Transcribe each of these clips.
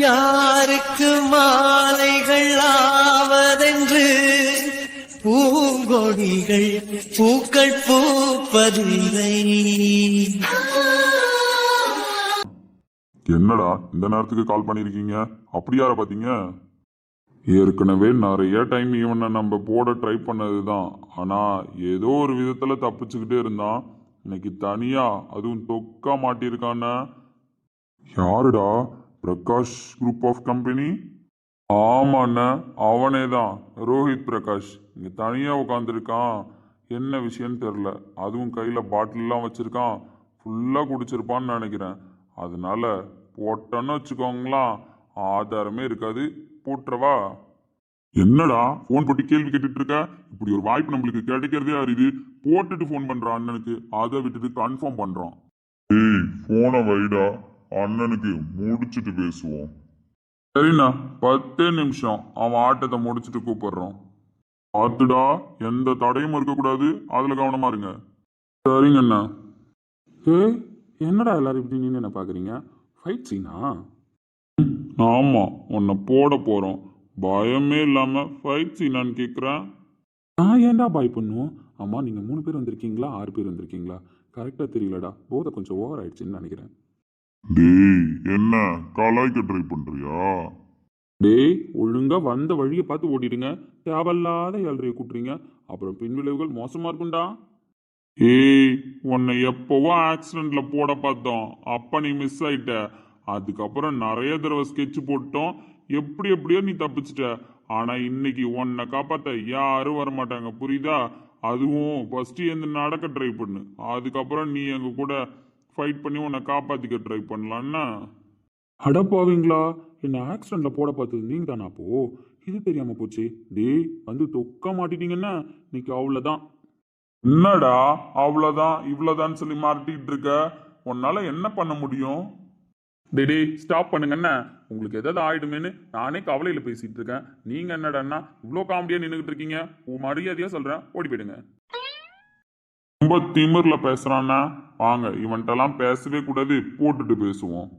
யாருக்கு மாலைகள் ஆவதென்று பூங்கொடிகள் பூக்கள் பூப்பதில்லை. என்னடா இந்த நேரத்துக்கு கால் பண்ணிருக்கீங்க? அப்படி யார பாத்தீங்க? ஏற்கனவே நிறைய டைம் இவனை நம்ம போட ட்ரை பண்ணதுதான். ஆனா ஏதோ ஒரு விதத்துல தப்பிச்சுக்கிட்டே இருந்தான். இன்னைக்கு தனியா அதுவும் தொக்கா மாட்டிருக்கான. யாருடா? Prakash group of company? ஆமாண்ண, அவனே தான், ரோஹித் பிரகாஷ். இங்க தனியா உட்காந்துருக்கான். என்ன விஷயம்னு தெரில. அதுவும் கையில பாட்டில்லாம் வச்சிருக்கான். ஃபுல்லா குடிச்சிருப்பான்னு நினைக்கிறேன். அதனால போட்டோன்னு வச்சுக்கோங்களா, ஆதாரமே இருக்காது. போட்டுறவா? என்னடா போன் போட்டு கேள்வி கேட்டுட்டு இருக்க? இப்படி ஒரு வாய்ப்பு நம்மளுக்கு கிடைக்கிறதே அரிது. போட்டுட்டு போன் பண்றான் அண்ணனுக்கு, அதை விட்டுட்டு கன்ஃபார்ம் பண்றான். ஏய், போனை வைடா, அண்ணனுக்கு முடிச்சுட்டு பேசுவோம். சரிண்ணா, 10 நிமிஷம் அவன் ஆட்டத்தை முடிச்சுட்டு கூப்பிடுறோம். பார்த்துடா, எந்த தடையும் இருக்கக்கூடாது, அதுல கவனமா இருங்க. சரிங்கண்ணா. என்னடா எல்லாரும் இப்படி நின்று என்ன பார்க்குறீங்க? ஃபைட் சீனா? ஆமா, உன்னை போட போறோம். பயமே இல்லாம ஃபைட் சீனான்னு கேட்குறேன். நான் ஏன்டா பாய் பண்ணுவோம்? அம்மா, நீங்கள் 3 பேர் வந்திருக்கீங்களா 6 பேர் வந்திருக்கீங்களா? கரெக்டாக தெரியலடா. போதை கொஞ்சம் ஓவர் ஆயிடுச்சுன்னு நினைக்கிறேன். டேய், என்ன கலாய்க்க ட்ரை பண்றியா? டேய், ஒழுங்கா வந்த வழியை பார்த்து ஓடிடுங்க. தேவையில்லாத ஏழ்றையை கூட்டுறீங்க, அப்புறம் பின்விளைவுகள் மோசமா இருக்கும்டா. ஏய், உன்னை எப்பவோ ஆக்சிடென்ட்ல போட பார்த்தோம், அப்ப நீ மிஸ் ஆயிட்ட. அதுக்கப்புறம் நிறைய தடவை ஸ்கெட்ச் போட்டோம், எப்படியோ நீ தப்பிச்சிட்ட. ஆனா இன்னைக்கு உன்னை காப்பாத்த யாரும் வரமாட்டாங்க, புரியுதா? அதுவும் ஃபர்ஸ்ட் எந்த நடக்க ட்ரை பண்ணு, அதுக்கப்புறம் நீ எங்க கூட ஃபைட் பண்ணி உன்னை காப்பாத்திக்க ட்ரை பண்ணலான்னா. அடப்பாவீங்களா, என்ன ஆக்சிடென்ட்ல போட பார்த்தது நீங்க தானா? அப்போ இது தெரியாம போச்சு. டேய், வந்து தொக்க மாட்டிட்டீங்கன்னா இன்னைக்கு அவ்வளோதான். என்னடா அவ்வளவுதான் இவ்வளவுதான் சொல்லி மாட்டிட்டு இருக்க? உன்னால என்ன பண்ண முடியும்? டேடி, ஸ்டாப் பண்ணுங்கண்ணா. உங்களுக்கு ஏதாவது ஆயிடுமேனு நானே கவலையில பேசிட்டு இருக்கேன். நீங்க என்னடாண்ணா இவ்வளோ காமெடியா நின்றுகிட்டு இருக்கீங்க? மரியாதையா சொல்றேன், ஓடி போயிடுங்க. ரொம்ப திமிர்ல பேசுறானா? வாங்க, இவன்ட்டெல்லாம் பேசவே கூடாது, போட்டுட்டு பேசுவோம்.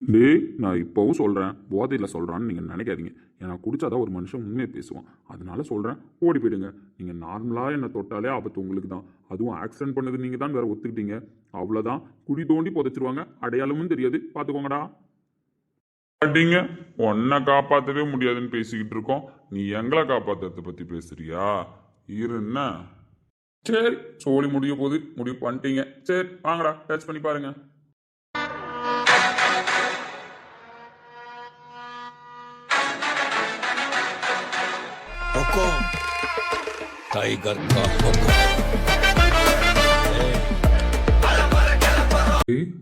டேய், நான் இப்போவும் சொல்கிறேன், போதையில் சொல்கிறான்னு நீங்கள் நினைக்காதீங்க. ஏன்னா குடிச்சாதான் ஒரு மனுஷன் உண்மையை பேசுவான். அதனால சொல்கிறேன், ஓடி போயிடுங்க. நீங்கள் நார்மலாக என்னை தொட்டாலே ஆபத்து உங்களுக்கு தான். அதுவும் ஆக்சிடென்ட் பண்ணது நீங்கள் தான் வேற ஒத்துக்கிட்டீங்க. அவ்வளோதான், குடி தோண்டி புதைச்சிருவாங்க, அடையாளமும் தெரியாது, பார்த்துக்கோங்கடா. அடிங்க, உன்னை காப்பாற்றவே முடியாதுன்னு பேசிக்கிட்டு இருக்கோம், நீ எங்களை காப்பாற்றுறத பற்றி பேசுறியா? இருன்னா. சரி, சோழி முடிய போது முடிவு பண்ணிட்டீங்க. சரி வாங்கடா, டச் பண்ணி பாருங்க. टाइगर का हुक्म.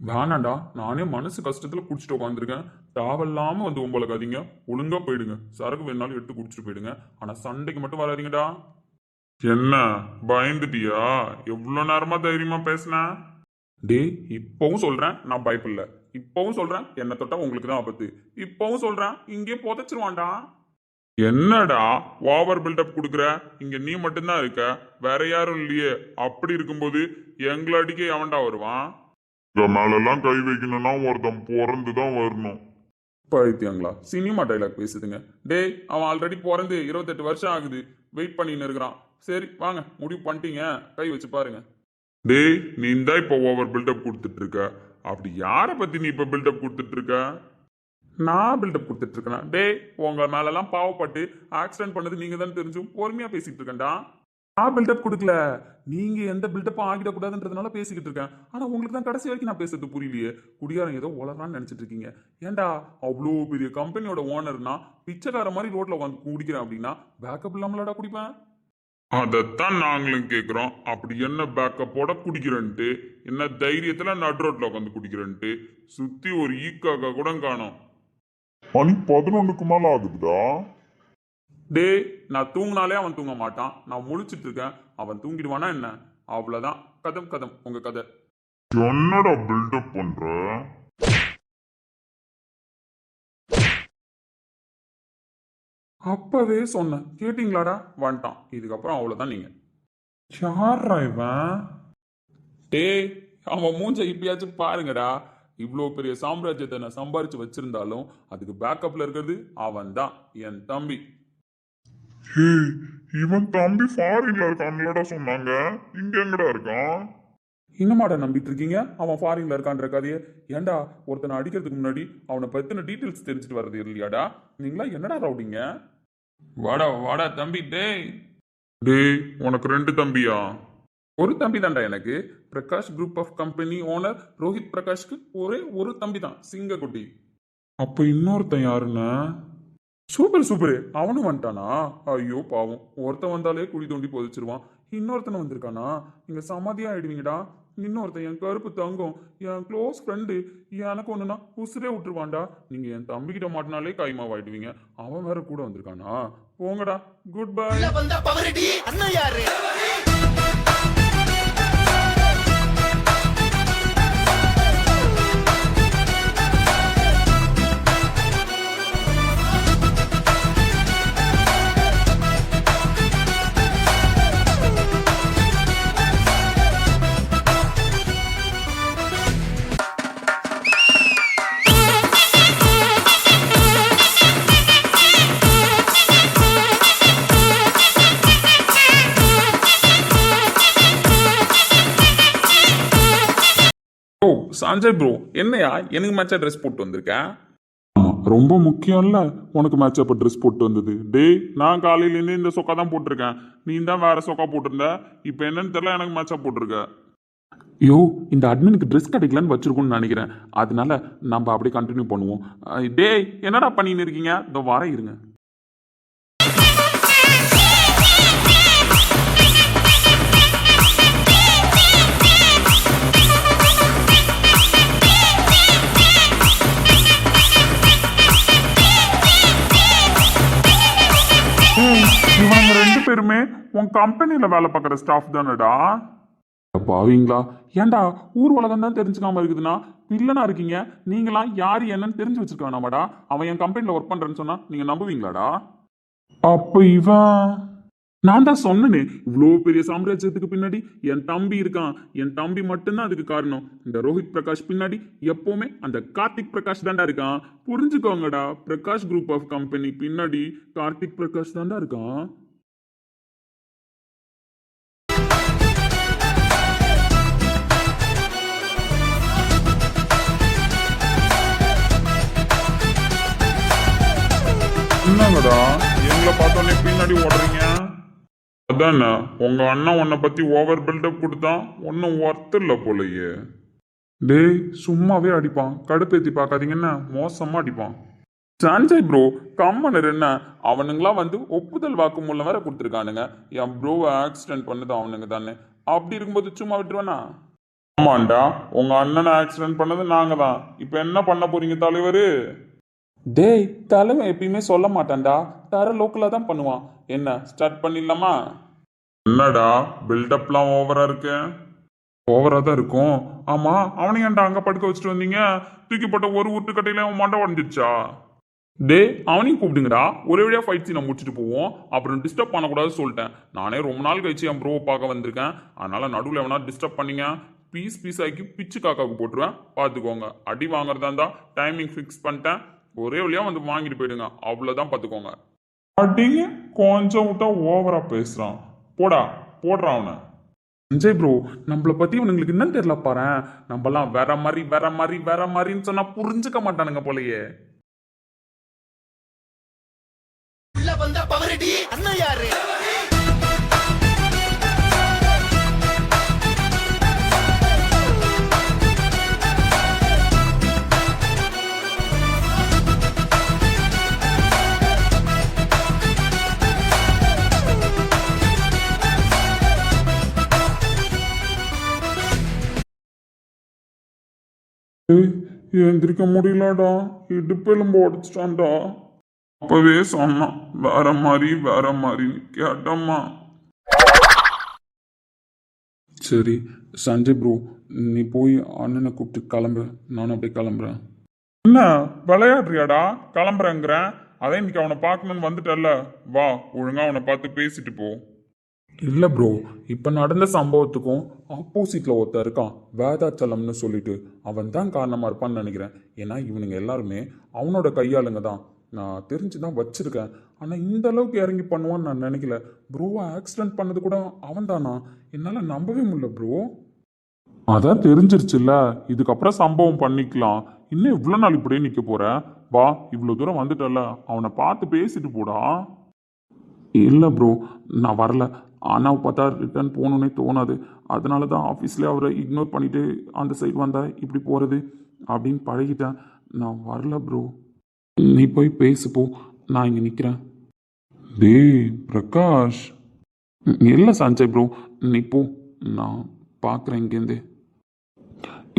வேணாண்டா, நானே மனசு கஷ்டத்துல குடிச்சிட்டு உட்காந்துருக்கேன். தேவையில்லாம வந்து உம்பளக்காதீங்க. ஒழுங்கா போயிடுங்க. சரக்கு வேணாலும் எடுத்து குடிச்சிட்டு போயிடுங்க. ஆனா சண்டைக்கு மட்டும் வராதீங்கடா. என்ன பயந்துட்டியா? எவ்வளவு நேரமா தைரியமா பேசின? டே, இப்பவும் சொல்றேன், நான் பயப்படல. இப்பவும் சொல்றேன், என்ன தொட்டா உங்களுக்கு தான் ஆபத்து. இப்பவும் சொல்றேன், இங்கே புதைச்சிருவான்டா. என்னடா ஓவர் பில்டப் கொடுக்குற? இங்க நீ மட்டும்தான் இருக்க, வேற யாரும் இல்லையே. அப்படி இருக்கும்போது எங்களை அடிக்க எவன்டா வருவான்? மேலெல்லாம் கை வைக்கணும்னா ஒருத்தன் பிறந்துதான் வரணும். பைத்தியங்களா, சினிமா டைலாக் பேசுதுங்க. டே, அவன் ஆல்ரெடி பிறந்து 28 வருஷம் ஆகுது. வெயிட் பண்ணின்னு இருக்கிறான். சரி வாங்க, முடிவு பண்ணிட்டீங்க, கை வச்சு பாருங்க. டேய், நீ தான் இப்ப ஓவர் பில்டப் கொடுத்துட்டு இருக்க. அப்படி யார பத்தி நீ இப்ப பில்டப் கொடுத்துட்டு இருக்க? நான் பில்டப் கொடுத்துட்டு இருக்கேன். டே, உங்க மேலெல்லாம் பாவப்பட்டு ஆக்சிடென்ட் பண்ணது நீங்க தான் தெரிஞ்சும் பொறுமையா பேசிட்டு இருக்கேன்டா. நான் பில்டப் கொடுக்கல, நீங்க எந்த பில்டப்பும் ஆகிடக்கூடாதுன்றதுனால பேசிக்கிட்டு இருக்கேன். ஆனா உங்களுக்கு தான் கடைசி வரைக்கும் நான் பேசுறது புரியலையே. குடியாரம் ஏதோ உளறான்னு நினைச்சிட்டு இருக்கீங்க. ஏன்டா, அவ்வளோ பெரிய கம்பெனியோட ஓனர்னா பிச்சைக்கார மாதிரி ரோட்ல வந்து குடிக்கிறேன் அப்படின்னா பேக்கப் இல்லாமலடா குடிப்பேன். அதைத்தான் நாங்களும் கேக்குறோம். அப்படி என்ன பேக்கப்போட குடிக்கிறன்ட்டு, என்ன தைரியத்துல நடு ரோட்ல உட்காந்து குடிக்கிறன்ட்டு? சுத்தி ஒரு ஈக்காக்கா கூட காணோம். மணி 11க்கு மேல ஆகுதுடா. டே, நான் தூங்கினாலே அவன் தூங்க மாட்டான். நான் முழிச்சிட்டு இருக்கேன், அவன் தூங்கிடுவானா என்ன? அவ்வளவுதான், கதம் கதம் உங்க கதை. என்னடா பில்டப் பண்ற? அப்பவே சொன்னேன், கேட்டீங்களாடா? வந்துட்டான். இதுக்கப்புறம் அவ்வளவுதான். நீங்க யாரா இவன்? டே, அவன் மூஞ்ச இப்பயாச்சும் பாருங்கடா. இவ்வளோ பெரிய சாம்ராஜ்யத்தை நான் சம்பாரிச்சு வச்சிருந்தாலும் அதுக்கு பேக்கப்ல இருக்கிறது அவன் தான், என் தம்பி. ஹே, இவன் தம்பி ஃபாரின்ல இருக்கான்லடா சொன்னாங்க, இங்க எங்கடா இருக்கான்? இன்னமாடா நம்பிட்டு இருக்கீங்க அவன் ஃபாரின்ல இருக்கான்ற கதையை? ஏன்டா ஒருத்தனை அடிக்கிறதுக்கு முன்னாடி அவனை பத்தின டீட்டெயில்ஸ் தெரிஞ்சுட்டு வர்றது இல்லையாடா? நீங்களா என்னடா ரவுடிங்க? வாடா வாடா தம்பி. டேய், உனக்கு 2 தம்பியா? ஒரு தம்பி தான்டா எனக்கு. Prakash group of company owner Rohit பிரகாஷ்க்கு ஒரே ஒரு தம்பி தான், சிங்கக்குட்டி. அப்ப இன்னொருத்தன் யாருன்னு? சூப்பர் சூப்பர், அவனும் வந்துட்டானா? ஐயோ பாவம், ஒருத்தன் வந்தாலே குழி தோண்டி புதைச்சிருவான், இன்னொருத்தனை வந்திருக்கானா? நீங்க சமாதியா ஆயிடுவீங்கடா. இன்னொருத்தன் என் கருப்பு தங்கம், என் க்ளோஸ் ஃப்ரெண்டு, எனக்கு ஒண்ணுனா உசுரே விட்டுருவான்டா. நீங்க என் தம்பிக்கிட்ட மாட்டினாலே கைமாவாயிடுவீங்க. அவன் வேற கூட வந்திருக்கானா? போங்கடா, குட் பை. அண்ணன் யாரு? ஓ சஞ்சய் ப்ரோ, என்னையா எனக்கு மேட்சா ட்ரெஸ் போட்டு வந்திருக்கேன்? ஆமா, ரொம்ப முக்கியம்ல உனக்கு மேட்ச் அப்ப ட்ரெஸ் போட்டு வந்தது. டேய், நான் காலையிலேருந்து இந்த சொக்கா தான் போட்டிருக்கேன், நீ தான் வேற சொக்கா போட்டிருந்த. இப்ப என்னன்னு தெரியல, எனக்கு மேட்சா போட்டிருக்க. யோ, இந்த அட்மினுக்கு ட்ரெஸ் கிடைக்கலன்னு வச்சிருக்கோம்னு நினைக்கிறேன், அதனால நம்ம அப்படியே கண்டினியூ பண்ணுவோம். டேய், என்னடா பண்ணின்னு இருக்கீங்க? இதோ வர இருங்க. இவங்க 2 பேருமே உன் கம்பெனில வேலை பார்க்குற ஸ்டாஃப் தானடா? பாவீங்களா? ஏன்டா ஊர் உலகம் தான் தெரிஞ்சுக்காம இருக்குதுன்னா வில்லனா இருக்கீங்க. நீங்களாம் யாரு என்னன்னு தெரிஞ்சு வச்சிருக்க வேணாமாடா? அவன் என் கம்பெனில ஒர்க் பண்றேன்னு சொன்னா நீங்க நம்புவீங்களாடா? அப்ப இவன் நான் தான் சொன்னேனே, இவ்வளோ பெரிய சாம்ராஜ்யத்துக்கு பின்னாடி என் தம்பி இருக்கான். என் தம்பி மட்டும்தான் அதுக்கு காரணம். இந்த ரோஹித் பிரகாஷ் பின்னாடி எப்பவுமே அந்த கார்த்திக் பிரகாஷ் தான்டா இருக்கான். புரிஞ்சுக்கோங்கடா, பிரகாஷ் குரூப் ஆஃப் கம்பெனி பின்னாடி கார்த்திக் பிரகாஷ் தான்டா இருக்கான். என்னங்கடா எங்களை பார்த்தோன்னே பின்னாடி ஓடுறீங்க? அதானே, உங்க அண்ணன் உன்னை பத்தி ஓவர் பில்டப் கொடுத்தான், ஒன்னும் ஒர்த் இல்ல போலயே. டேய், சும்மாவே அடிப்பான், கடுப்பேத்தி பார்க்காதீங்கன்னு மோசமா அடிப்பான். சஞ்சய் ப்ரோ கம்மனர் என்ன, அவனுங்களாம் வந்து ஒப்புதல் வாக்குமூலம் வேற கொடுத்துருக்கானுங்க. என் ப்ரோவை ஆக்சிடென்ட் பண்ணது அவனுங்க தானே. அப்படி இருக்கும்போது சும்மா விட்டுருவேனா? ஆமாண்டா, உங்க அண்ணனை ஆக்சிடென்ட் பண்ணது நாங்க தான். இப்ப என்ன பண்ண போறீங்க தலைவரு? டேய், தலைவன் எப்பயுமே சொல்ல மாட்டான்டா, தர லோக்கலா தான் பண்ணுவான். என்ன ஸ்டார்ட் பண்ணிடலாமா? என்னடா பில்டப்லாம் ஓவரா இருக்கு? ஓவரா தான் இருக்கும். ஆமா, அவனை ஏன்டா அங்க படுக்க வச்சுட்டு வந்தீங்க? தூக்கி போட்ட ஒரு உருட்டுக்கட்டையில அவன் மண்டை உடஞ்சிருச்சா? டே, அவனையும் கூப்பிடுங்கடா, ஒரே வழியா ஃபைட் சீனை முடிச்சுட்டு போவோம். அப்புறம் டிஸ்டர்ப் பண்ணக்கூடாதுன்னு சொல்லிட்டேன். நானே ரொம்ப நாள் கழிச்சு என் ப்ரோவை பார்க்க வந்திருக்கேன். அதனால நடுவில் எவனா டிஸ்டர்ப் பண்ணீங்க, பீஸ் ஆக்கி பிச்சு காக்காவுக்கு போட்டுருவேன். பார்த்துக்கோங்க. அடி வாங்குறதா இருந்தா டைமிங் ஃபிக்ஸ் பண்ணிட்டேன், ஒரே வழியா வந்து வாங்கிட்டு போயிடுங்க. அவ்வளோதான், பார்த்துக்கோங்க. அடிங்க, கொஞ்சம் விட்டா ஓவரா பேசுறான். போடுறான் அவனை. சஞ்சய் ப்ரோ, நம்மளை பத்தி இவனுங்களுக்கு என்னன்னு தெரியல பாரு. நம்மலாம் வேற மாதிரின்னு சொன்னா புரிஞ்சுக்க மாட்டானுங்க போலயே. அண்ணன் யாரு? எந்திரிக்க முடியலடா, இடுப்பெலும்பு உடைச்சிட்டான்டா. அப்பவே சொன்னான் வேற மாதிரி கேட்டம்மா. சரி சஞ்சய் ப்ரோ, நீ போய் அண்ணனை கூப்பிட்டு கிளம்பு, நானும் அப்படியே கிளம்புறேன். என்ன விளையாடுறியாடா? கிளம்புறேங்கிறேன். அதே இன்னைக்கு அவனை பார்க்கணும்னு வந்துட்டல்ல, வா ஒழுங்கா அவனை பார்த்து பேசிட்டு போ. இல்லை ப்ரோ, இப்போ நடந்த சம்பவத்துக்கும் ஆப்போசிட்டில் ஒருத்தன் இருக்கான் வேதாச்சலம்னு சொல்லிட்டு. அவன் தான் காரணமாக இருப்பான்னு நினைக்கிறேன். ஏன்னா இவனுங்க எல்லாருமே அவனோட கையாளுங்க தான். நான் தெரிஞ்சு தான் வச்சிருக்கேன். ஆனால் இந்த அளவுக்கு இறங்கி பண்ணுவான்னு நான் நினைக்கல. ப்ரோவை ஆக்சிடென்ட் பண்ணது கூட அவன் தானா? என்னால் நம்பவே முடியல ப்ரோ. அதான் தெரிஞ்சிருச்சுல்ல, இதுக்கப்புறம் சம்பவம் பண்ணிக்கலாம். இன்னும் இவ்வளோ நாள் இப்படியே நிற்க போற? வா, இவ்வளோ தூரம் வந்துட்டல, அவனை பார்த்து பேசிட்டு போடா. இல்லை ப்ரோ, நான் வரல. ஆனால் பார்த்தா ரிட்டர்ன் போகணுன்னே தோணாது. அதனால தான் ஆஃபீஸ்லேயே அவரை இக்னோர் பண்ணிவிட்டு அந்த சைடு வந்தால் இப்படி போகிறது அப்படின்னு பழகிட்டேன். நான் வரல ப்ரோ. நீ போய் பேசு போ, நான் இங்கே நிற்கிறேன். டேய் பிரகாஷ். இல்லை சஞ்சய் ப்ரோ, நீ போ, நான் பார்க்குறேன் இங்கேருந்து.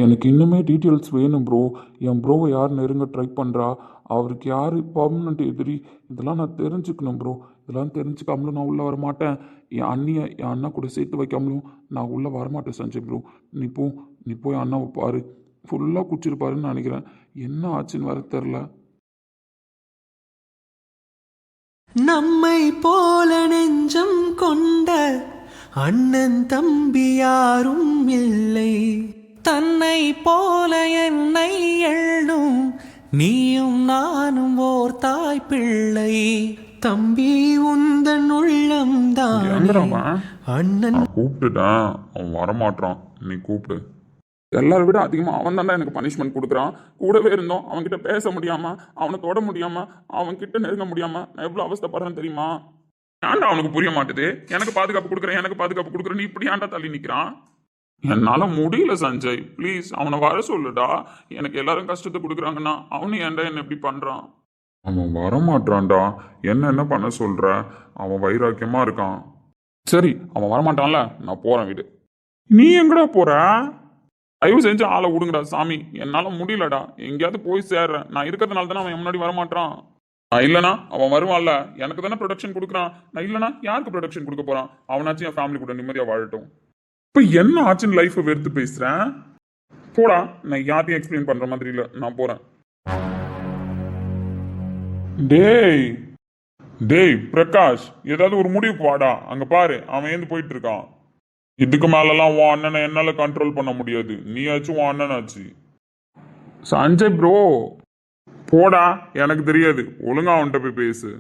எனக்கு இன்னுமே டீட்டெயில்ஸ் வேணும் ப்ரோ. என் ப்ரோவை யார் நெருங்க ட்ரை பண்ணுறா, அவருக்கு யார் பர்மனண்ட் எதிரி, இதெல்லாம் நான் தெரிஞ்சுக்கணும் ப்ரோ. இதெல்லாம் தெரிஞ்சுக்காமலும் நான் உள்ளே வரமாட்டேன். என் அண்ணியை என் அண்ணா கூட சேர்த்து வைக்காமலும் நான் உள்ளே வரமாட்டேன் சஞ்சய் ப்ரோ. நீ போய் அண்ணாவை பாரு. ஃபுல்லாக குடிச்சிருப்பாருன்னு நினைக்கிறேன். என்ன ஆச்சுன்னு வர தெரில. நம்மை போல நெஞ்சம் கொண்ட அண்ணன் தம்பி யாரும் இல்லை. தன்னை போல என்னை எள்ளும் நீயும் நானும் ஓர் தாய் பிள்ளை. தம்பி உந்தன் உள்ளம் தான் அண்ணன். கூப்பிட்டுட்டேன், அவன் வரமாட்டான். நீ கூப்பிடு. எல்லாரை விட அதிகமாக அவன் தானே எனக்கு பனிஷ்மெண்ட் கொடுக்குறான். கூடவே இருந்தோம், அவன்கிட்ட பேச முடியாம, அவனை தொட முடியாம, அவன்கிட்ட நெருங்க முடியாம நான் எவ்வளோ அவஸ்தைப்படுறேன்னு தெரியுமா? ஏன்டா அவனுக்கு புரிய மாட்டுது? எனக்கு பாதுகாப்பு கொடுக்குறேன், எனக்கு பாதுகாப்பு கொடுக்குறேன், நீ இப்படி ஏன்டா தள்ளி நிற்கிறான்? என்னால் முடியல சஞ்சய், ப்ளீஸ் அவனை வர சொல்லுடா. எனக்கு எல்லாரும் கஷ்டத்தை கொடுக்குறாங்கன்னா அவனு ஏன்டா என்ன எப்படி பண்ணுறான்? அவன் வரமாட்டான்டா. என்ன பண்ண சொல்கிற? அவன் வைராக்கியமாக இருக்கான். சரி, அவன் வரமாட்டான்ல, நான் போகிறேன் வீடு. நீ எங்கடா போற? தயவு செஞ்சு ஆளை விடுங்கடா சாமி, என்னால் முடியலடா. எங்கேயாவது போய் சேர்றேன். நான் இருக்கிறதுனால தானே அவன் முன்னாடி வரமாட்டான். நான் இல்லைனா அவன் வருவான்ல, எனக்கு தானே ப்ரொடக்ஷன் கொடுக்குறான். நான் இல்லைனா யாருக்கு ப்ரொடக்ஷன் கொடுக்க போகிறான்? அவனாச்சும் என் ஃபேமிலி கூட நிம்மதியாக வாழட்டும். இப்போ என்ன ஆச்சுன்னு லைஃப்பை வெறுத்து பேசுகிறேன்? போடா, நான் யார்ட்டையும் எக்ஸ்பிளைன் பண்ணுற மாதிரி இல்லை, நான் போகிறேன். டேய் பிரகாஷ், ஏதாவது ஒரு முடிவுக்கு வாடா. அங்கே பாரு, அவன் ஏந்து போயிட்டு இருக்கான். இதுக்கு மேலெல்லாம் உன் அண்ணனை என்னால் கண்ட்ரோல் பண்ண முடியாது. நீயாச்சும் உன் அண்ணனாச்சு. சஞ்சய் ப்ரோ, போடா, எனக்கு தெரியாது. ஒழுங்கா அவன்கிட்ட போய் பேசு.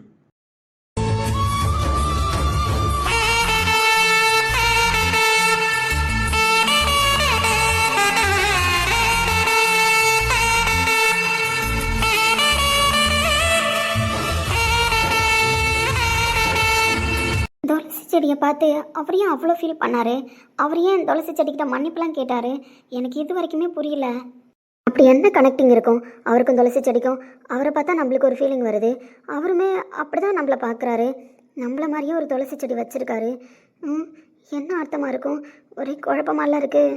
துளசி செடியை பார்த்து அவர் ஏன் அவ்வளோ ஃபீல் பண்ணார்? அவர் ஏன் துளசி செடிக்கிட்ட மன்னிப்புலாம் கேட்டார்? எனக்கு இது வரைக்குமே புரியல. அப்படி என்ன கனெக்டிங் இருக்கும் அவருக்கும் துளசி செடிக்கும்? அவரை பார்த்தா நம்மளுக்கு ஒரு ஃபீலிங் வருது. அவருமே அப்படி தான் நம்மளை பார்க்குறாரு. நம்மள மாதிரியே ஒரு துளசி செடி வச்சுருக்காரு. என்ன அர்த்தமாக இருக்கும்? ஒரே குழப்பமாலாம் இருக்குது.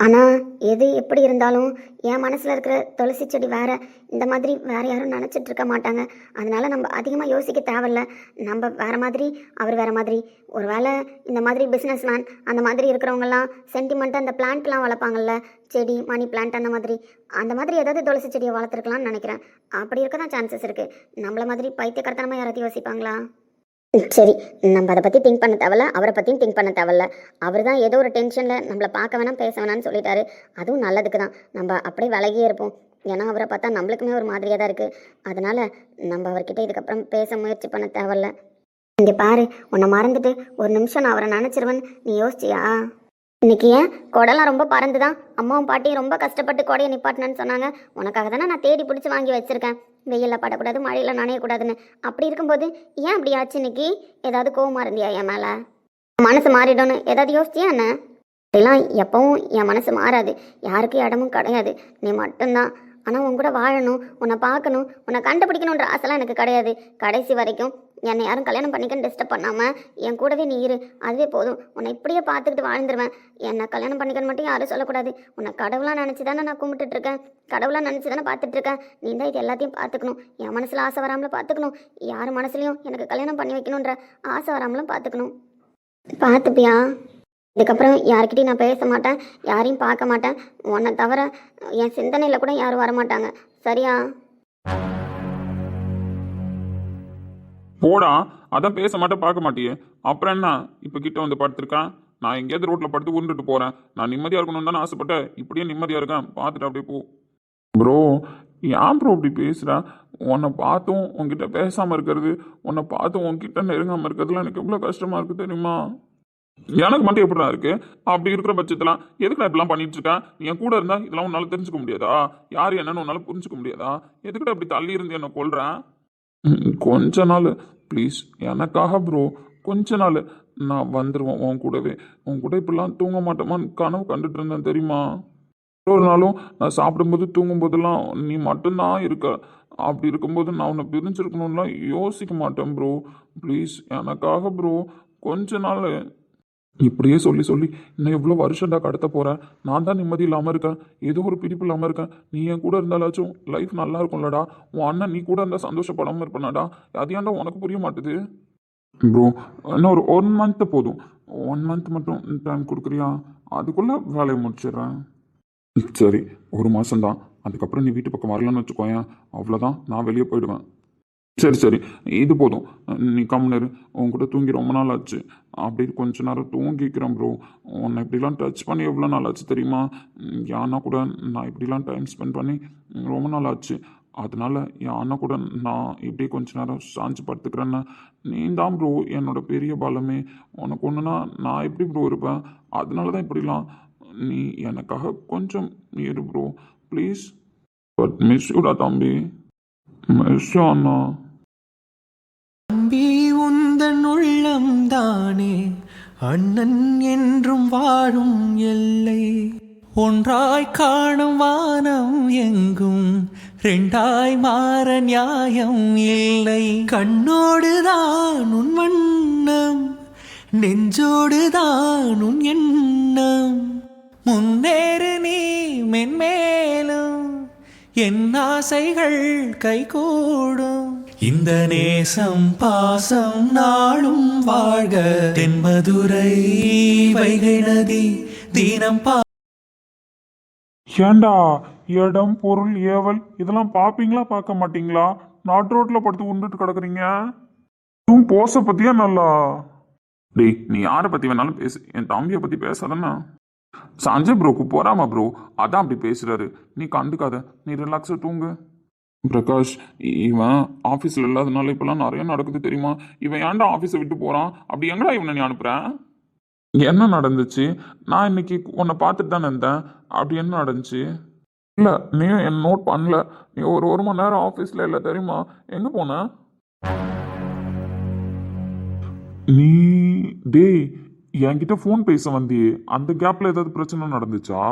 ஆனால் எது எப்படி இருந்தாலும் என் மனசில் இருக்கிற துளசி செடி வேறு, இந்த மாதிரி வேறு யாரும் நினச்சிட்டு இருக்க மாட்டாங்க. அதனால் நம்ம அதிகமாக யோசிக்க தேவையில்ல. நம்ம வேறு மாதிரி, அவர் வேறு மாதிரி. ஒரு வேளை இந்த மாதிரி பிஸ்னஸ் மேன் அந்த மாதிரி இருக்கிறவங்கலாம் சென்டிமெண்ட்டு அந்த பிளான்ட்லாம் வளர்ப்பாங்கல்ல, செடி, மணி பிளான்ட், அந்த மாதிரி ஏதாவது துளசி செடியை வளர்த்துருக்கலாம்னு நினைக்கிறேன். அப்படி இருக்க தான் சான்சஸ் இருக்குது. நம்மள மாதிரி பைத்தியக்காரத்தனமாக யாராவது யோசிப்பாங்களா? சரி, நம்ம அதை பற்றி திங்க் பண்ண தேவையில்ல, அவரை பற்றியும் திங்க் பண்ண தேவையில்ல. அவர் தான் ஏதோ ஒரு டென்ஷனில் நம்மளை பார்க்க வேணாம், பேச வேணாம்னு சொல்லிட்டாரு. அதுவும் நல்லதுக்கு தான். நம்ம அப்படியே விலகியே இருப்போம். ஏன்னா அவரை பார்த்தா நம்மளுக்குமே ஒரு மாதிரியாக தான் இருக்குது. அதனால் நம்ம அவர்கிட்ட இதுக்கப்புறம் பேச முயற்சி பண்ண தேவையில்ல. இங்கே பாரு, உன்னை மறந்துட்டு ஒரு நிமிஷம் நான் அவரை நினச்சிருவேன்னு நீ யோசிச்சியா? இன்னைக்கு ஏன் கொடைலாம் ரொம்ப பறந்து தான் அம்மாவும் பாட்டியும் ரொம்ப கஷ்டப்பட்டு கொடையை நிப்பாட்டினேன்னு சொன்னாங்க. உனக்காக தானே நான் தேடி பிடிச்சி வாங்கி வச்சுருக்கேன். வெயிலில் படக்கூடாது, மழையில் நனையக்கூடாதுன்னு. அப்படி இருக்கும்போது ஏன் அப்படி ஆச்சு இன்னைக்கு? ஏதாவது கோவமாக இருந்தியா என் மேலே? மனசு மாறிடும்னு ஏதாவது யோசிச்சியா என்ன? அப்படிலாம் எப்பவும் என் மனசு மாறாது. யாருக்கும் இடமும் கிடையாது, நீ மட்டும்தான். ஆனால் உன் கூட வாழணும், உன்னை பார்க்கணும், உன்னை கண்டுபிடிக்கணுன்ற ஆசைலாம் எனக்கு கிடையாது. கடைசி வரைக்கும் என்னை யாரும் கல்யாணம் பண்ணிக்கன்னு டிஸ்டர்ப் பண்ணாமல் என் கூடவே நீ இரு, அதுவே போதும். உன்னை இப்படியே பார்த்துக்கிட்டு வாழ்ந்துருவேன். என்னை கல்யாணம் பண்ணிக்கன்னு மட்டும் யாரும் சொல்லக்கூடாது. உன்னை கடவுளாக நினச்சி தானே நான் கும்பிட்டுட்ருக்கேன், கடவுளாக நினச்சி தானே பார்த்துட்ருக்கேன். நீ தான் இது எல்லாத்தையும் பார்த்துக்கணும். என் மனசில் ஆசை வராமலும் பார்த்துக்கணும், யார் மனசுலையும் எனக்கு கல்யாணம் பண்ணி வைக்கணுன்ற ஆசை வராமலும் பார்த்துக்கணும். பார்த்துப்பியா? இதுக்கப்புறம் யார்கிட்டையும் நான் பேச மாட்டேன், யாரையும் பார்க்க மாட்டேன். உன்னை தவிர என் சிந்தனையில் கூட யாரும் வரமாட்டாங்க, சரியா? போடா, அதான் பேச மாட்டேன் பார்க்க மாட்டியே, அப்புறம் என்ன இப்போ கிட்ட வந்து படுத்திருக்கேன். நான் எங்கேயாவது ரோட்டில் படுத்து உருண்டுட்டு போகிறேன். நான் நிம்மதியாக இருக்கணும்னு தானே ஆசைப்பட்டேன். இப்படியே நிம்மதியாக இருக்கேன். பார்த்துட்டு அப்படியே போ. ப்ரோ, ஏன் ப்ரோ இப்படி பேசுகிற? உன்னை பார்த்தும் உன்கிட்ட பேசாமல் இருக்கிறது, உன்னை பார்த்தும் உன்கிட்ட நெருங்காமல் இருக்கிறதுலாம் எனக்கு எவ்வளோ கஷ்டமாக இருக்குது தெரியுமா? எனக்கு மட்டும் எப்படிடா இருக்கு? அப்படி இருக்கிற பட்சத்தில் எதுக்கு நான் இப்படிலாம் பண்ணிட்டு இருக்கேன்? நீ என் கூட இருந்தா இதெல்லாம் உன்னால தெரிஞ்சுக்க முடியாதா? யார் என்னன்னு உன்னால புரிஞ்சுக்க முடியாதா? எதுக்கிட்ட இப்படி தள்ளி இருந்து என்ன கொல்றேன்? கொஞ்ச நாள் ப்ளீஸ் எனக்காக ப்ரோ, கொஞ்ச நாள் நான் வந்துடுவேன் உன் கூடவே. உன் கூட இப்படிலாம் தூங்க மாட்டோமான்னு கனவு கண்டுட்டு இருந்தேன் தெரியுமா? ஒரு நாளும் நான் சாப்பிடும்போது தூங்கும்போதெல்லாம் நீ மட்டும்தான் இருக்க. அப்படி இருக்கும்போது நான் உன்னை பிரிஞ்சிருக்கணும்லாம் யோசிக்க மாட்டேன் ப்ரோ. ப்ளீஸ் எனக்காக ப்ரோ, கொஞ்ச நாள். இப்படியே சொல்லி சொல்லி இன்னும் எவ்வளோ வருஷம்டா கடத்த போகிறேன். நான் தான் நிம்மதி இல்லாமல் இருக்கேன், ஏதோ ஒரு பிடிப்பு இல்லாமல் இருக்கேன். நீ என் கூட இருந்தாலாச்சும் லைஃப் நல்லா இருக்கும்லடா. உன் அண்ணன் நீ கூட இருந்தால் சந்தோஷப்படாமல் இருப்பேனாடா. அது ஏன்டா உனக்கு புரிய மாட்டுது? ப்ரோ, இன்னும் ஒரு 1 மந்த்து போதும். 1 மந்த் மட்டும் டைம் கொடுக்குறியா? அதுக்குள்ளே வேலையை முடிச்சிடுறேன். சரி, 1 மாதம்தான். அதுக்கப்புறம் நீ வீட்டு பக்கம் வரலன்னு வச்சுக்கோயேன், அவ்வளோதான், நான் வெளியே போயிடுவேன். சரி சரி, இது போதும். நீ கம்முனரு. உன்கிட்ட தூங்கி ரொம்ப நாள் ஆச்சு. அப்படி கொஞ்ச நேரம் தூங்கிக்கிறேன் ப்ரோ. உன்னை இப்படிலாம் டச் பண்ணி எவ்வளோ நாள் ஆச்சு தெரியுமா? யானா கூட நான் இப்படிலாம் டைம் ஸ்பெண்ட் பண்ணி ரொம்ப நாள் ஆச்சு. அதனால என் அண்ணா கூட நான் இப்படி கொஞ்ச நேரம் சாஞ்சு படுத்துக்கிறேன்னா நீ தான் ப்ரோ என்னோட பெரிய பலமே. உனக்கு ஒன்றுனா நான் எப்படி ப்ரோ இருப்பேன்? அதனால தான் இப்படிலாம். நீ எனக்காக கொஞ்சம் இரு ப்ரோ ப்ளீஸ். பட் மிஸ் யூடா தம்பி, மிஸ் யூ அண்ணா. தம்பி உந்தன் உள்ளம் தானே அண்ணன் என்றும் வாழும் எல்லை. ஒன்றாய் காணும் வானம் எங்கும் ரெண்டாய் மாற நியாயம் இல்லை. கண்ணோடுதான் உன் வண்ணம், நெஞ்சோடுதான் உன் எண்ணம். முன்னேறு நீ மென்மேலும், என் ஆசைகள் கைகூடும். இந்த நேசம் பாசம் நாளும் வாழ்க. தென்மதுரை வைகை நதி தீனம் ஏண்டா இடம் பொருள் ஏவல் இதெல்லாம் பார்ப்பீங்களா பார்க்க மாட்டீங்களா? நாட் ரோட்ல படுத்து உண்டுட்டு கிடக்குறீங்க. இதுவும் போஸை பத்தியா நல்லா? டேய், நீ யாரை பத்தி வேணாலும் பேசு, என் தம்பியை பத்தி பேசாதண்ணா. சஞ்சய் ப்ரோக்கு போறாமா ப்ரோ, அதான் அப்படி பேசுறாரு. நீ கண்டுக்காத, நீ ரிலாக்ஸா தூங்கு. பிரகாஷ், இவன் ஆஃபீஸில் இல்லாதனால இப்பெல்லாம் நிறைய நடக்குது தெரியுமா? இவன் ஏன்டா ஆஃபீஸை விட்டு போறான்? அப்படி எங்கடா இவனை நீ அனுப்புறேன்? என்ன நடந்துச்சு? நான் இன்னைக்கு உன்னை பார்த்துட்டு தானே இருந்தேன். அப்படி என்ன நடந்துச்சு? இல்லை, நீ என்ன நோட் பண்ணல. நீ ஒரு மணி நேரம் ஆஃபீஸில் இல்லை தெரியுமா? எங்கே போன நீ? டேய், என்கிட்ட ஃபோன் பேச வந்தியே, அந்த கேப்பில் ஏதாவது பிரச்சனை நடந்துச்சா?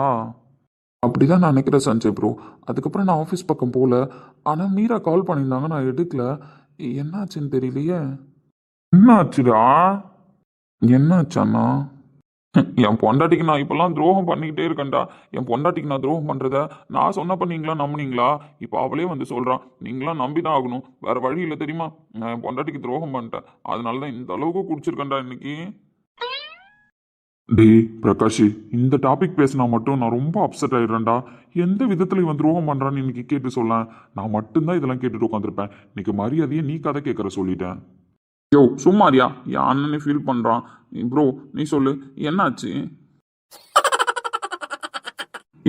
அப்படிதான் நான் நினைக்கிறேன் சஞ்சய் ப்ரோ. அதுக்கப்புறம் நான் ஆஃபீஸ் பக்கம் போகல. ஆனால் மீரா கால் பண்ணியிருந்தாங்க, நான் எடுக்கல. என்னாச்சுன்னு தெரியலையே. என்னாச்சுடா? என்னாச்சாண்ணா? என் பொண்டாட்டிக்கு நான் இப்பெல்லாம் துரோகம் பண்ணிக்கிட்டே இருக்கேன்டா. என் பொண்டாட்டிக்கு நான் துரோகம் பண்ணுறத நான் சொன்னப்ப நீங்களா நம்புனீங்களா? இப்போ அவளே வந்து சொல்கிறான். நீங்களாம் நம்பி தான் ஆகணும், வேற வழி இல்லை தெரியுமா? நான் என் பொண்டாட்டிக்கு துரோகம் பண்ணிட்டேன், அதனால தான் இந்த அளவுக்கு குடிச்சிருக்கேன்டா இன்னைக்கு. டேய் பிரகாஷ், இந்த டாபிக் பேசினா மட்டும் நான் ரொம்ப அப்செட் ஆயிடுறேன்டா. எந்த விதத்தில் இவன் துரோகம் பண்ணுறான்னு இன்னைக்கு கேட்டு சொல்ல. நான் மட்டும்தான் இதெல்லாம் கேட்டுட்டு உட்காந்துருப்பேன். இன்னைக்கு மரியாதையை நீ கதை கேட்குற சொல்லிட்டேன். யோ சும்மாரியா, என் அண்ணனே ஃபீல் பண்ணுறான். ப்ரோ நீ சொல்லு, என்னாச்சு?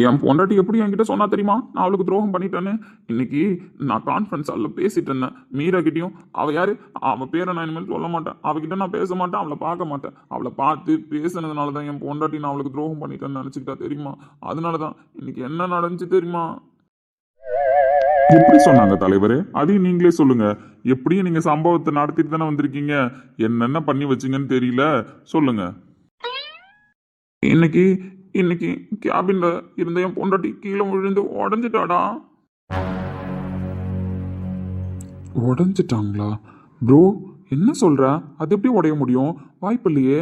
என் பொண்டாட்டி எப்படி என்கிட்ட சொன்னா தெரியுமா நான் அவளுக்கு துரோகம் பண்ணிட்டேன்னு? இன்னைக்கு நான் கான்ஃபரன்ஸ் ஹாலில் பேசிட்டு இருந்தேன் மீரா கிட்டையும். அவள் யாரு? அவள் பேரை நான் இனிமேல் சொல்ல மாட்டேன். அவகிட்ட நான் பேச மாட்டேன், அவளை பார்க்க மாட்டேன். அவளை பார்த்து பேசுனதுனால தான் என் பொண்டாட்டி நான் அவளுக்கு துரோகம் பண்ணிட்டேன்னு நினச்சிக்கிட்டா தெரியுமா? அதனால தான் இன்னைக்கு என்ன நடந்துச்சு தெரியுமா? எப்படி சொன்னாங்க தலைவரே? அதையும் நீங்களே சொல்லுங்க. எப்படியும் நீங்க சம்பவத்தை நடத்திட்டு தானே வந்திருக்கீங்க. என்னென்ன பண்ணி வச்சிங்கன்னு தெரியல, சொல்லுங்க. இன்னைக்கு கேபின்ல இருந்த என் பொண்டாட்டி கீழே விழுந்து உடஞ்சிட்டாடா. உடஞ்சிட்டாங்களா? ப்ரோ என்ன சொல்ற? அது எப்படி உடைய முடியும்? வாய்ப்பு இல்லையே.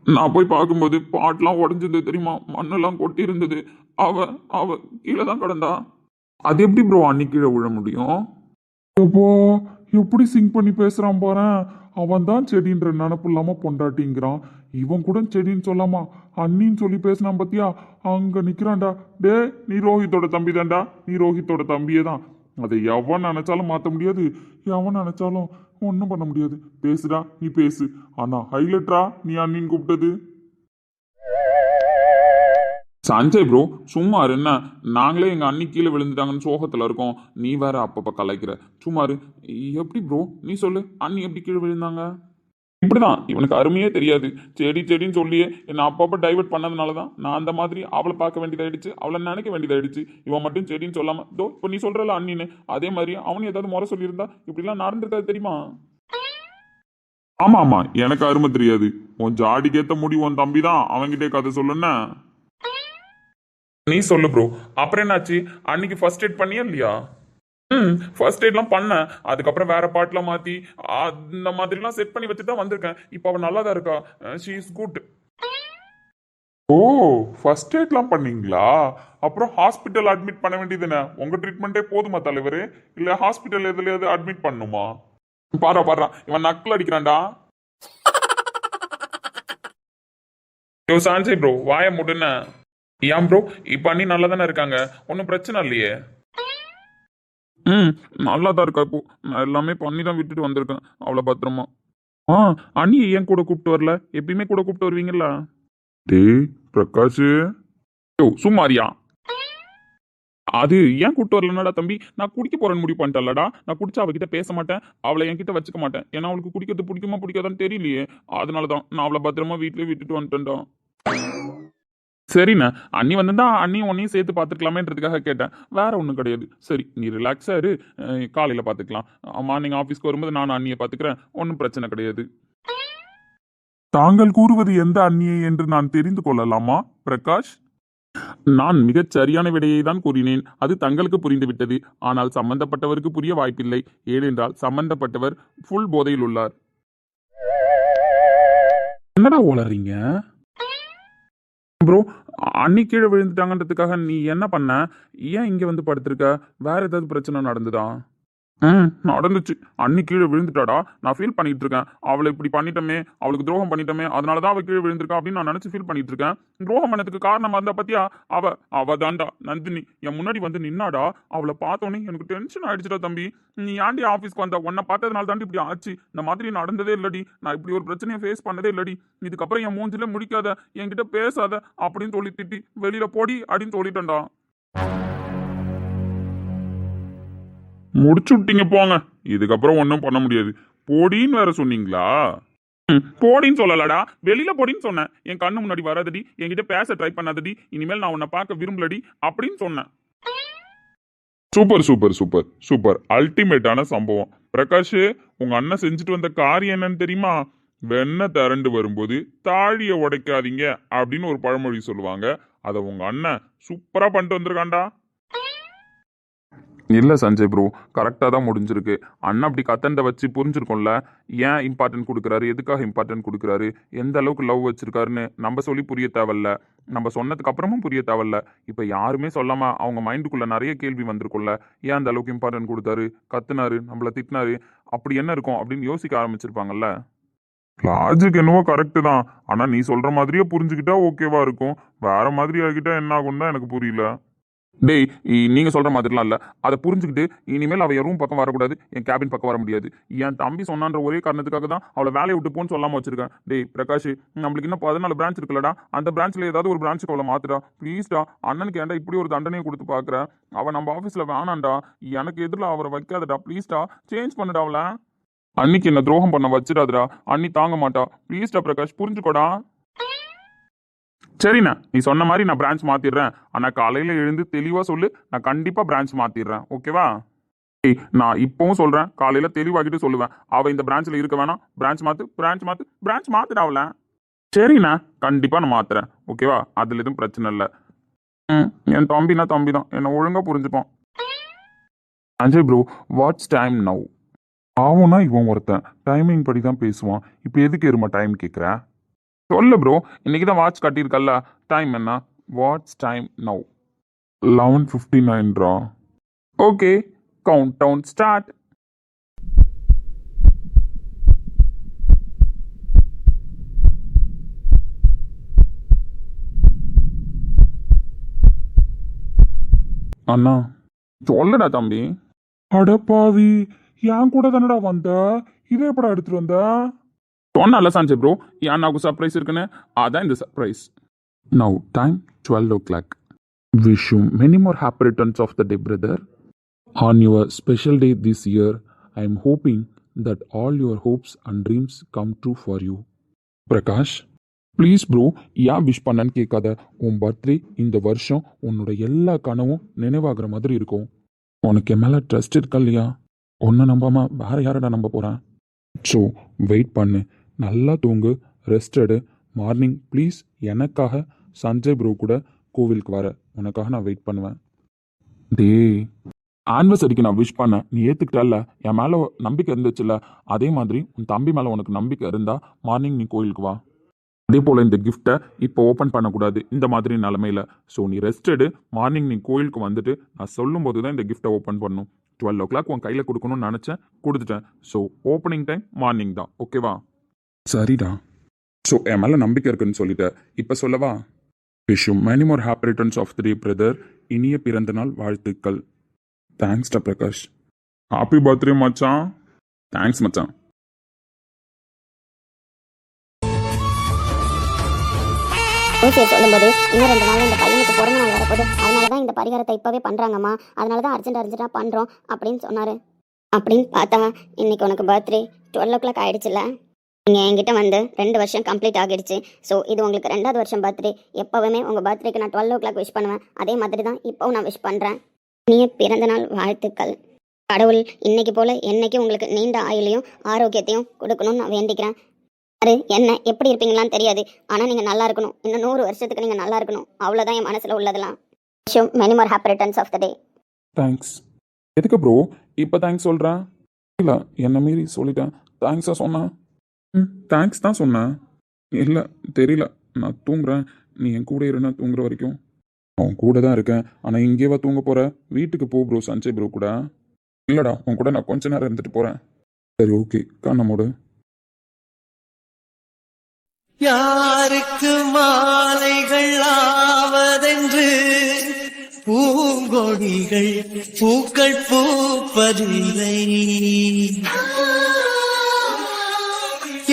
நான் போய் பார்க்கும்போது பாட்டெலாம் உடஞ்சிருந்தது தெரியுமா? மண்ணெல்லாம் கொட்டி இருந்தது. அவ கீழே தான் கிடந்தா. அது எப்படி ப்ரோ அன்னைக்கு கீழே விழ முடியும்? அப்போ எப்படி சிங்க் பண்ணி பேசுறான் பாரு. அவன் தான் செடின்ற நினப்பு இல்லாம பொண்டாட்டிங்கிறான். இவன் கூட செடின்னு சொல்லாமா அண்ணின்னு சொல்லி பேசினான் பத்தியா? அங்க நிக்கிறான்டா. டே, நீ ரோஹித்தோட தம்பி தான்டா. நீ ரோஹித்தோட தம்பியே தான். அதை எவன் நினைச்சாலும் மாற்ற முடியாது, எவன் நினைச்சாலும் ஒன்றும் பண்ண முடியாது. பேசுடா, நீ பேசு. ஆனா ஹைலைட்ரா நீ அண்ணின்னு கூப்பிட்டது. சஞ்சய் ப்ரோ சும்மா இரு. என்ன நாங்களே எங்க அண்ணி கீழே விழுந்துட்டாங்கன்னு சோகத்துல இருக்கோம், நீ வேற அப்பப்ப கலாய்க்கிற. சும்மா இரு. எப்படி ப்ரோ நீ சொல்லு, அண்ணி எப்படி கீழே விழுந்தாங்க? இப்படிதான், இவனுக்கு அருமையே தெரியாது. செடி செடின்னு சொல்லியே என்னை அப்பப்போ டைவர்ட் பண்ணதுனால தான் நான் அந்த மாதிரி அவளை பார்க்க வேண்டியதாயிடுச்சு, அவளை நினைக்க வேண்டியதாயிடுச்சு. இவன் மட்டும் செடின்னு சொல்லாம தோ இப்போ நீ சொல்றல அண்ணின்னு, அதே மாதிரி அவனு ஏதாவது முறை சொல்லியிருந்தா இப்படிலாம் நடந்திருக்காது தெரியுமா? ஆமா ஆமா, எனக்கு அருமை தெரியாது. உன் ஜாடிக்கேத்த முடி உன் தம்பி தான், அவன்கிட்டே கதை சொல்லுன்னா. நீ சொல்லு ப்ரோ. அப்புறம் என்னாச்சு, அன்னைக்கு ஃபர்ஸ்ட் எய்ட் பண்ணியா இல்லையா? ஃபர்ஸ்ட் எய்ட்லாம் பண்ணேன், அதுக்கப்புறம் வேற பாட்டில் மாற்றி அந்த மாதிரிலாம் செட் பண்ணி வச்சு தான் வந்திருக்கேன். இப்போ அவள் நல்லா தான் இருக்கா, she is good. Oh, first எய்ட்லாம் பண்ணீங்களா? அப்புறம் ஹாஸ்பிட்டல் அட்மிட் பண்ண வேண்டியதுன்னு உங்க ட்ரீட்மெண்ட்டே போதுமா தலைவர்? இல்ல ஹாஸ்பிட்டல் எதுலயாவது அட்மிட் பண்ணுமா? பாரா பாரா, இவன் நக்கல் அடிக்கிறான்டா. யோ சான்சை ப்ரோ வாய முடுன. ஏன் ப்ரோ இப்போ அண்ணி நல்லா தானே இருக்காங்க, ஒன்றும் பிரச்சனை இல்லையே? நல்லா தான் இருக்கா. இப்போ நான் எல்லாமே பண்ணி தான் விட்டுட்டு வந்திருக்கேன் அவ்வளோ பத்திரமா. அண்ணி ஏன் கூட கூப்பிட்டு வரல? எப்பயுமே கூட கூப்பிட்டு வருவீங்கல்ல? டேய் பிரகாஷ், யோ சும்மாரியா. அது ஏன் கூப்பிட்டு வரலனாடா தம்பி, நான் குடிக்க போறேன்னு முடிவு பண்ணிட்டேன்லடா. நான் குடிச்சா அவகிட்ட பேச மாட்டேன், அவளை என்கிட்ட வச்சுக்க மாட்டேன். ஏன்னா அவளுக்கு குடிக்கிறது பிடிக்குமா பிடிக்காதான்னு தெரியலையே, அதனால தான் நான் அவளை பத்திரமா வீட்டிலே விட்டுட்டு வந்துட்டேன்டா. சரிண்ணா, அண்ணி வந்திருந்தா அண்ணி ஒன்னையும் சேர்த்து பார்த்துக்கலாமேன்றதுக்காக கேட்டேன், வேற ஒன்றும் கிடையாது. சரி நீ ரிலாக்ஸா இரு, காலையில் பார்த்துக்கலாம். மார்னிங் ஆஃபீஸ்க்கு வரும்போது நான் அண்ணியை பார்த்துக்கிறேன், ஒன்றும் பிரச்சனை கிடையாது. தாங்கள் கூறுவது எந்த அந்நியை என்று நான் தெரிந்து கொள்ளலாமா பிரகாஷ்? நான் மிகச் சரியான விடையை தான் கூறினேன், அது தங்களுக்கு புரிந்துவிட்டது. ஆனால் சம்பந்தப்பட்டவருக்கு புரிய வாய்ப்பில்லை, ஏனென்றால் சம்பந்தப்பட்டவர் ஃபுல் போதையில் உள்ளார். என்னடா ஓளறீங்க ப்ரோ? அன்னி கீழே விழுந்துட்டாங்கன்றதுக்காக நீ என்ன பண்ண? ஏன் இங்கே வந்து படுத்திருக்க? வேற ஏதாவது பிரச்சனை நடந்துதா? நடந்துச்சு. அன்னி கீழே விழுந்துட்டாடா, நான் ஃபீல் பண்ணிட்டு இருக்கேன். அவளை இப்படி பண்ணிட்டோமே, அவளுக்கு துரோகம் பண்ணிட்டோமே, அதனால தான் அவள் கீழே விழுந்திருக்கா அப்படின்னு நான் நினச்சி ஃபீல் பண்ணிட்டு இருக்கேன். துரோகம் பண்ணதுக்கு காரணமாக இருந்தா பத்தியா அவ தாண்டா நந்தினி என் முன்னாடி வந்து நின்னாடா. அவளை பார்த்தோன்னே எனக்கு டென்ஷன் ஆயிடுச்சுடா தம்பி. நீ ஏன்டி ஆஃபீஸ்க்கு வந்தா? உன்னை பார்த்ததுனால தாண்டி இப்படி ஆச்சு. இந்த மாதிரி நடந்ததே இல்லடி, நான் இப்படி ஒரு பிரச்சனையை ஃபேஸ் பண்ணதே இல்லடி. இதுக்கப்புறம் என் மூஞ்சில முடிக்காத, என்கிட்ட பேசாத அப்படின்னு சொல்லி திட்டி வெளியில போடி அப்படின்னு சொல்லிட்டேன்டா. முடிச்சு விட்டீங்க போங்க, இதுக்கப்புறம் ஒன்றும் பண்ண முடியாது. போடின்னு வேற சொன்னீங்களா? போடின்னு சொல்லலடா, வெளியில போடின்னு சொன்னேன். என் கண்ணு முன்னாடி வராதடி, என்கிட்ட பேச ட்ரை பண்ணாதடி, இனிமேல் நான் உன்னை பார்க்க விரும்பலடி அப்படின்னு சொன்னேன். சூப்பர் சூப்பர் சூப்பர் சூப்பர், அல்டிமேட்டான சம்பவம். பிரகாஷ், உங்க அண்ணன் செஞ்சுட்டு வந்த காரியம் என்னன்னு தெரியுமா? வெண்ணெய் திரண்டு வரும்போது தாழியை உடைக்காதீங்க அப்படின்னு ஒரு பழமொழி சொல்லுவாங்க. அதை உங்க அண்ணன் சூப்பரா பண்ணிட்டு வந்திருக்காண்டா. இல்லை சஞ்சய் ப்ரோ, கரெக்டாக தான் முடிஞ்சிருக்கு. அண்ணன் அப்படி கத்தண்டை வச்சு புரிஞ்சிருக்கோம்ல, ஏன் இம்பார்ட்டன்ட் கொடுக்குறாரு, எதுக்காக இம்பார்ட்டன்ட் கொடுக்குறாரு, எந்த அளவுக்கு லவ் வச்சிருக்காருன்னு நம்ம சொல்லி புரிய தேவையில்ல, நம்ம சொன்னதுக்கு அப்புறமும் புரிய தேவையில்ல. இப்போ யாருமே சொல்லாமல் அவங்க மைண்டுக்குள்ளே நிறைய கேள்வி வந்திருக்கும்ல, ஏன் அந்த அளவுக்கு இம்பார்ட்டன்ட் கொடுத்தாரு, கத்துனாரு, நம்மளை திட்டினாரு, அப்படி என்ன இருக்கும் அப்படின்னு யோசிக்க ஆரம்பிச்சிருப்பாங்கல்ல. லாஜிக் என்னவோ கரெக்டு தான், ஆனால் நீ சொல்கிற மாதிரியே புரிஞ்சுக்கிட்டா ஓகேவா இருக்கும். வேற மாதிரி ஆகிட்டா என்ன ஆகும் தான் எனக்கு புரியல. டேய், நீங்கள் சொல்கிற மாதிரிலாம் இல்லை. அதை புரிஞ்சுக்கிட்டு இனிமேல் அவள் என் ரூம் பக்கம் வரக்கூடாது, என் கேபின் பக்கம் வர முடியாது. என் தம்பி சொன்னான்ற ஒரே காரணத்துக்காக தான் அவளை வேலையை விட்டு போன்னு சொல்லாமல் வச்சிருக்கேன். டேய் பிரகாஷ், நம்மளுக்கு இன்னும் 14 பிரான்ச் இருக்குல்லடா, அந்த பிரான்ச்சில் ஏதாவது ஒரு பிரான்ச்சுக்கு அவளை மாத்துடா ப்ளீஸ்டா. அண்ணனுக்கு ஏன்டா இப்படி ஒரு தண்டனையை கொடுத்து பார்க்குறேன்? அவன் நம்ம ஆஃபீஸில் வேணாண்டா, எனக்கு எதிரில் அவரை வைக்காதடா ப்ளீஸ்டா, சேஞ்ச் பண்ணுடா அவளை. அன்னைக்கு என்ன துரோகம் பண்ண வச்சிடாதடா, அன்னி தாங்க மாட்டா ப்ளீஸ்டா பிரகாஷ், புரிஞ்சுக்கோடா. சரிண்ணா, நீ சொன்ன மாதிரி நான் பிரான்ச் மாத்திடுறேன். ஆனால் காலையில் எழுந்து தெளிவாக சொல்லு, நான் கண்டிப்பாக பிரான்ச் மாத்திடுறேன், ஓகேவா? நான் இப்பவும் சொல்கிறேன், காலையில் தெளிவாகிட்டு சொல்லுவேன். அவள் இந்த பிரான்ச்சில் இருக்க வேணாம், பிரான்ச் மாற்று, பிரான்ச் மாற்று, பிரான்ச் மாற்றிட அவளை. சரிண்ணா, கண்டிப்பாக நான் மாத்துறேன், ஓகேவா? அதில் எதுவும் பிரச்சனை இல்லை. என் தம்பினா தம்பி தான், என்னை ஒழுங்காக புரிஞ்சுப்பான். Ajay bro, what's time now? ஆவுனா இவன் ஒருத்தன் டைமிங் படி தான் பேசுவான். இப்போ எதுக்கு எருமா டைம் கேட்குற? சொல்லு ப்ரோ, இன்னைக்கு தான் வாட்ச் காட்டியிருக்கல்ல, டைம் என்ன? What's time now? 11:59. Okay, count down start. அண்ணா சொல்லடா தம்பி. அடப்பாவி, என் கூட தானடா வந்த, இதே எப்படா எடுத்துட்டு வந்த? சொன்னால சஞ்சய் ப்ரோ என் నాకు சர்ப்ரைஸ் இருக்குன்னு, அதான் இந்த surprise. Now time 12 o'clock. Wish you many more happy returns of the day, brother. On your special day this year, I am hoping that all your hopes and dreams come true for you. Prakash please bro, ஏன் wish பண்ணன்னு கேட்காத. உன் birthday இந்த வருஷம் உன்னோட எல்லா கனவும் நினைவாகிற மாதிரி இருக்கும். உனக்கு என் மேலே ட்ரஸ்ட் இருக்கா இல்லையா? உன்னை நம்பாம வேற யாரடா நம்ப போகிறேன்? ஸோ வெயிட் பண்ணு, நல்லா தூங்கு, ரெஸ்ட் எடு. மார்னிங் ப்ளீஸ் எனக்காக சஞ்சய் ப்ரோ கூட கோவிலுக்கு வர, உனக்காக நான் வெயிட் பண்ணுவேன். டேய், ஆனிவர்சரிக்கு நான் விஷ் பண்ணேன், நீ ஏற்றுக்கிட்டல, என் மேலே நம்பிக்கை இருந்துச்சுல்ல, அதே மாதிரி உன் தம்பி மேலே உனக்கு நம்பிக்கை இருந்தா மார்னிங் நீ கோயிலுக்கு வா. அதே போல் இந்த கிஃப்ட்டை இப்போ ஓப்பன் பண்ணக்கூடாது இந்த மாதிரி நிலமையில. ஸோ நீ ரெஸ்ட் எடு, மார்னிங் நீ கோயிலுக்கு வந்துட்டு நான் சொல்லும் போது தான் இந்த கிஃப்ட்டை ஓப்பன் பண்ணணும். 12 o'clock உன் கையில் கொடுக்கணும்னு நினச்சேன், கொடுத்துட்டேன். ஸோ ஓப்பனிங் டைம் மார்னிங் தான், ஓகேவா? சரிடா. ஸோ என் மேலே நம்பிக்கை இருக்குன்னு சொல்லிட்டேன், இப்போ சொல்லவா? Wish you many more happy returns of the day brother. இனிய பிறந்த நாள் வாழ்த்துக்கள். தேங்க்ஸ்டா பிரகாஷ். ஹாப்பி பர்த்டே மச்சான். தேங்க்ஸ் மச்சான். ஓகே சொல்லும்போது இன்னும் 2 நாள் இந்த பையனுக்கு பிறந்த நாள் வரப்போகுது, அதனால தான் இந்த பரிகாரத்தை இப்போவே பண்ணுறாங்கம்மா, அதனால தான் அர்ஜென்ட்டாக பண்ணுறோம் அப்படின்னு சொன்னார். அப்படின்னு பார்த்தா இன்னைக்கு உனக்கு பர்த்டே 12 o'clock ஆகிடுச்சுல்ல. நீங்கள் என்கிட்ட வந்து 2 வருஷம் கம்ப்ளீட் ஆகிடுச்சு. ஸோ இது உங்களுக்கு 2வது வருஷம் பர்த்டே. எப்போவுமே உங்கள் பர்த்டேக்கு நான் 12 o'clock விஷ் பண்ணுவேன், அதே மாதிரி தான் இப்போவும் நான் விஷ் பண்ணுறேன். இனிய பிறந்த நாள் வாழ்த்துக்கள். கடவுள் இன்னைக்கு போல் என்னைக்கு உங்களுக்கு நீண்ட ஆயுளையும் ஆரோக்கியத்தையும் கொடுக்கணும்னு நான் வேண்டிக்கிறேன். என்ன எப்படி இருப்பீங்களான்னு தெரியாது, ஆனால் நீங்கள் நல்லா இருக்கணும். இன்னும் 100 வருஷத்துக்கு நீங்கள் நல்லா இருக்கணும், அவ்வளோதான் என் மனசில் உள்ளதெல்லாம். Many more happy returns of the day. Thanks. எதுக்கு ப்ரோ இப்போ தேங்க்ஸ் சொல்கிறேன்? இல்லை, என்ன மீறி சொல்லிட்டேன். தேங்க்ஸாக சொன்னேன்? தேங்க்ஸ் தான் சொன்னேன். இல்லை தெரியல, நான் தூங்குறேன், நீ என் கூட இருந்தா தூங்குற வரைக்கும். அவன் கூட தான் இருக்கேன், ஆனால் இங்கேவா தூங்க போகிற? வீட்டுக்கு போ ப்ரோ, சஞ்சய் ப்ரோ கூட. இல்லைடா, உன் கூட நான் கொஞ்ச நேரம் இருந்துட்டு போகிறேன். சரி ஓகே, கண்ணமோடு. யாருக்கு மாலைகள் ஆவதென்று பூங்கொடிகள் பூக்கள் பூப்பதில்லை.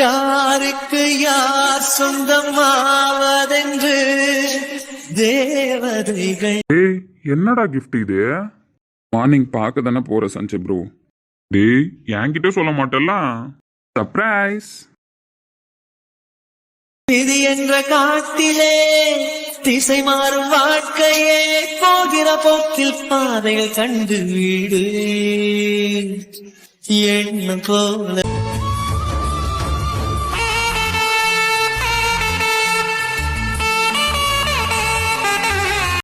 யாருக்கு யார் சொந்தமாவதென்று தேவதைகள். டேய், என்னடா கிஃப்ட் இது? மார்னிங் பார்க்க தானே போகிற சஞ்சய் ப்ரோ. டேய், என்கிட்ட சொல்ல மாட்டேல்ல? சர்ப்ரைஸ். விதி என்ற காட்டிலே திசை மாறும் வாழ்க்கையே, போகிற போக்கில் பாதைகள் கண்டு வீடு எண்ணம் போல.